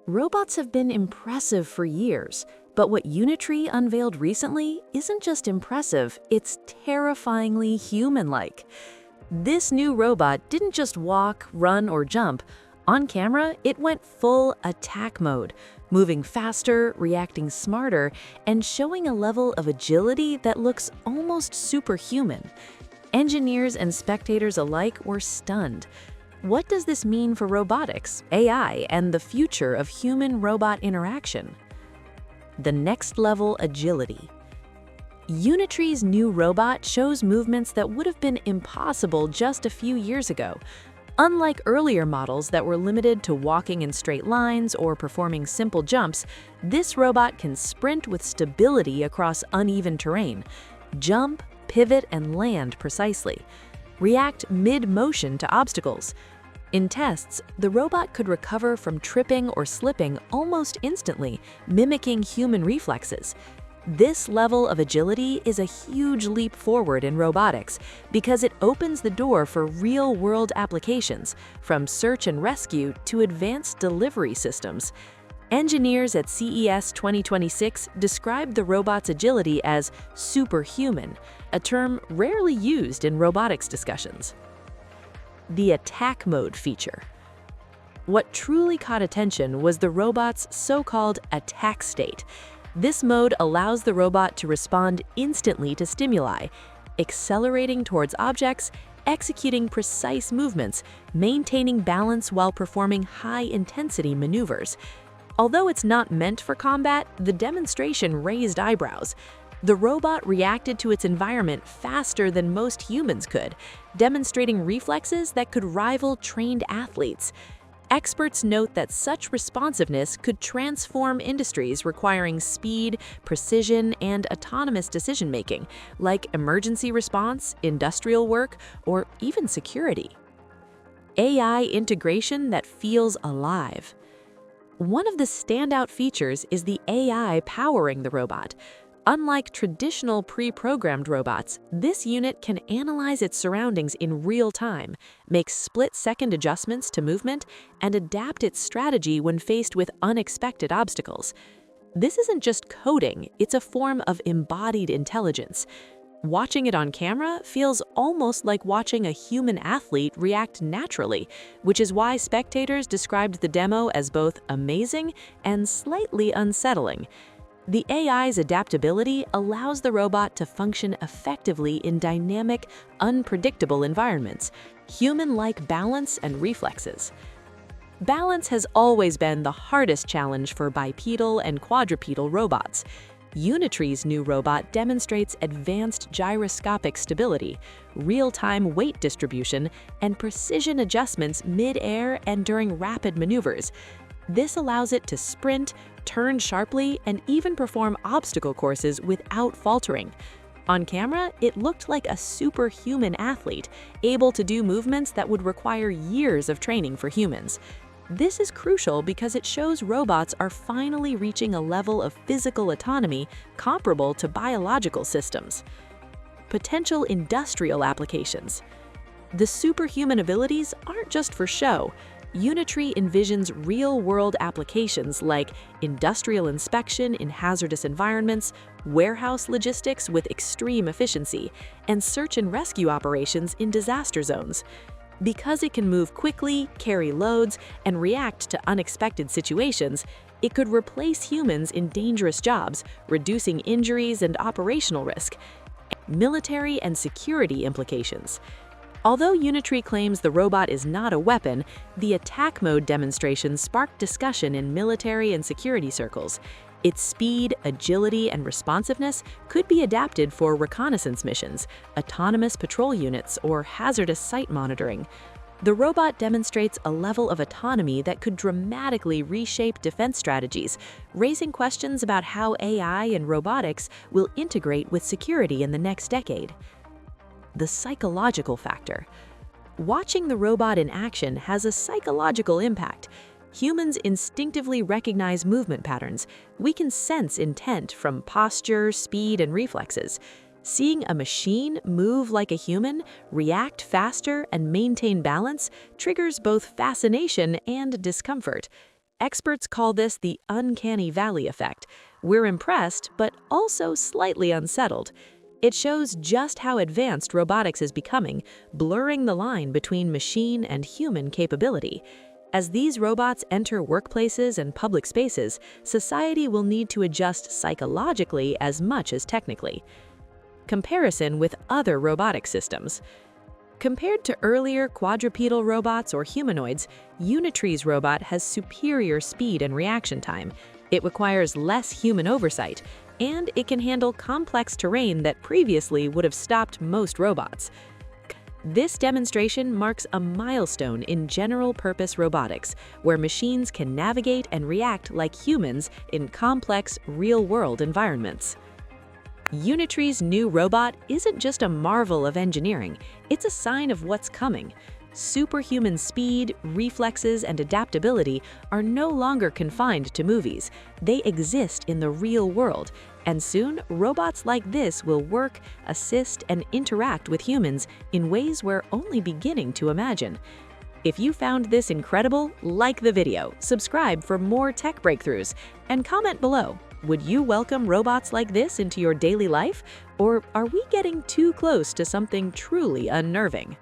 Robots have been impressive for years, but what Unitree unveiled recently isn't just impressive, it's terrifyingly human-like. This new robot didn't just walk, run, or jump. On camera, it went full attack mode, moving faster, reacting smarter, and showing a level of agility that looks almost superhuman. Engineers and spectators alike were stunned. What does this mean for robotics, AI, and the future of human-robot interaction? The next level agility. Unitree's new robot shows movements that would have been impossible just a few years ago. Unlike earlier models that were limited to walking in straight lines or performing simple jumps, this robot can sprint with stability across uneven terrain, jump, pivot, and land precisely, react mid-motion to obstacles. In tests, the robot could recover from tripping or slipping almost instantly, mimicking human reflexes. This level of agility is a huge leap forward in robotics because it opens the door for real-world applications, from search and rescue to advanced delivery systems. Engineers at CES 2026 described the robot's agility as superhuman, a term rarely used in robotics discussions. The attack mode feature. What truly caught attention was the robot's so-called attack state. This mode allows the robot to respond instantly to stimuli, accelerating towards objects, executing precise movements, maintaining balance while performing high-intensity maneuvers. Although it's not meant for combat, the demonstration raised eyebrows. The robot reacted to its environment faster than most humans could, demonstrating reflexes that could rival trained athletes. Experts note that such responsiveness could transform industries requiring speed, precision, and autonomous decision-making, like emergency response, industrial work, or even security. AI integration that feels alive. One of the standout features is the AI powering the robot. Unlike traditional pre-programmed robots, this unit can analyze its surroundings in real time, make split-second adjustments to movement, and adapt its strategy when faced with unexpected obstacles. This isn't just coding, it's a form of embodied intelligence. Watching it on camera feels almost like watching a human athlete react naturally, which is why spectators described the demo as both amazing and slightly unsettling. The AI's adaptability allows the robot to function effectively in dynamic, unpredictable environments, human-like balance and reflexes. Balance has always been the hardest challenge for bipedal and quadrupedal robots. Unitree's new robot demonstrates advanced gyroscopic stability, real-time weight distribution, and precision adjustments mid-air and during rapid maneuvers. This allows it to sprint, turn sharply, and even perform obstacle courses without faltering. On camera, it looked like a superhuman athlete, able to do movements that would require years of training for humans. This is crucial because it shows robots are finally reaching a level of physical autonomy comparable to biological systems. Potential industrial applications. The superhuman abilities aren't just for show. Unitree envisions real-world applications like industrial inspection in hazardous environments, warehouse logistics with extreme efficiency, and search and rescue operations in disaster zones. Because it can move quickly, carry loads, and react to unexpected situations, it could replace humans in dangerous jobs, reducing injuries and operational risk. Military and security implications. Although Unitree claims the robot is not a weapon, the attack mode demonstration sparked discussion in military and security circles. Its speed, agility, and responsiveness could be adapted for reconnaissance missions, autonomous patrol units, or hazardous site monitoring. The robot demonstrates a level of autonomy that could dramatically reshape defense strategies, raising questions about how AI and robotics will integrate with security in the next decade. The psychological factor. Watching the robot in action has a psychological impact. Humans instinctively recognize movement patterns. We can sense intent from posture, speed, and reflexes. Seeing a machine move like a human, react faster, and maintain balance triggers both fascination and discomfort. Experts call this the uncanny valley effect. We're impressed, but also slightly unsettled. It shows just how advanced robotics is becoming, blurring the line between machine and human capability. As these robots enter workplaces and public spaces, society will need to adjust psychologically as much as technically. Comparison with other robotic systems. Compared to earlier quadrupedal robots or humanoids, Unitree's robot has superior speed and reaction time. It requires less human oversight, and it can handle complex terrain that previously would have stopped most robots. This demonstration marks a milestone in general-purpose robotics, where machines can navigate and react like humans in complex, real-world environments. Unitree's new robot isn't just a marvel of engineering, it's a sign of what's coming. Superhuman speed, reflexes, and adaptability are no longer confined to movies. They exist in the real world, and soon robots like this will work, assist, and interact with humans in ways we're only beginning to imagine. If you found this incredible, like the video, subscribe for more tech breakthroughs, and comment below. Would you welcome robots like this into your daily life, or are we getting too close to something truly unnerving?